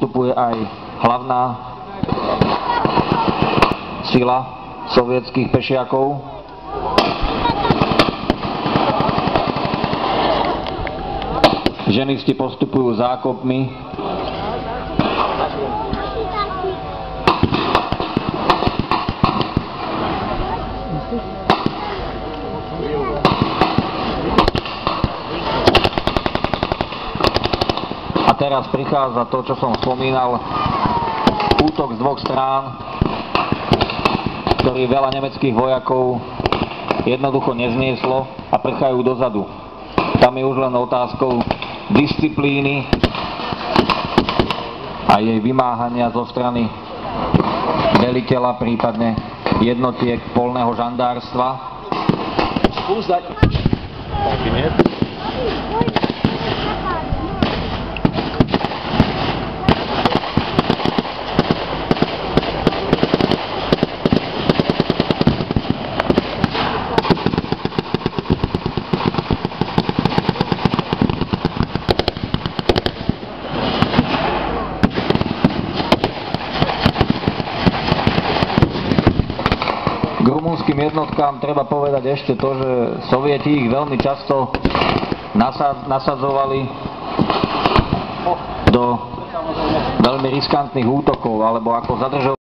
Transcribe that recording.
postupuje aj hlavná sila sovietských pešiakov. Ženisti postupujú zákopmi. A teraz prichádza to, čo som spomínal, útok z dvoch strán, ktorý veľa nemeckých vojakov jednoducho neznieslo a prchajú dozadu. Tam je už len otázkou disciplíny a jej vymáhania zo strany veliteľa, prípadne jednotiek poľného žandárstva. Skúsať. Taký nie. K rumunským jednotkám treba povedať ešte to, že Sovieti ich veľmi často nasadzovali do veľmi riskantných útokov alebo ako zadržovali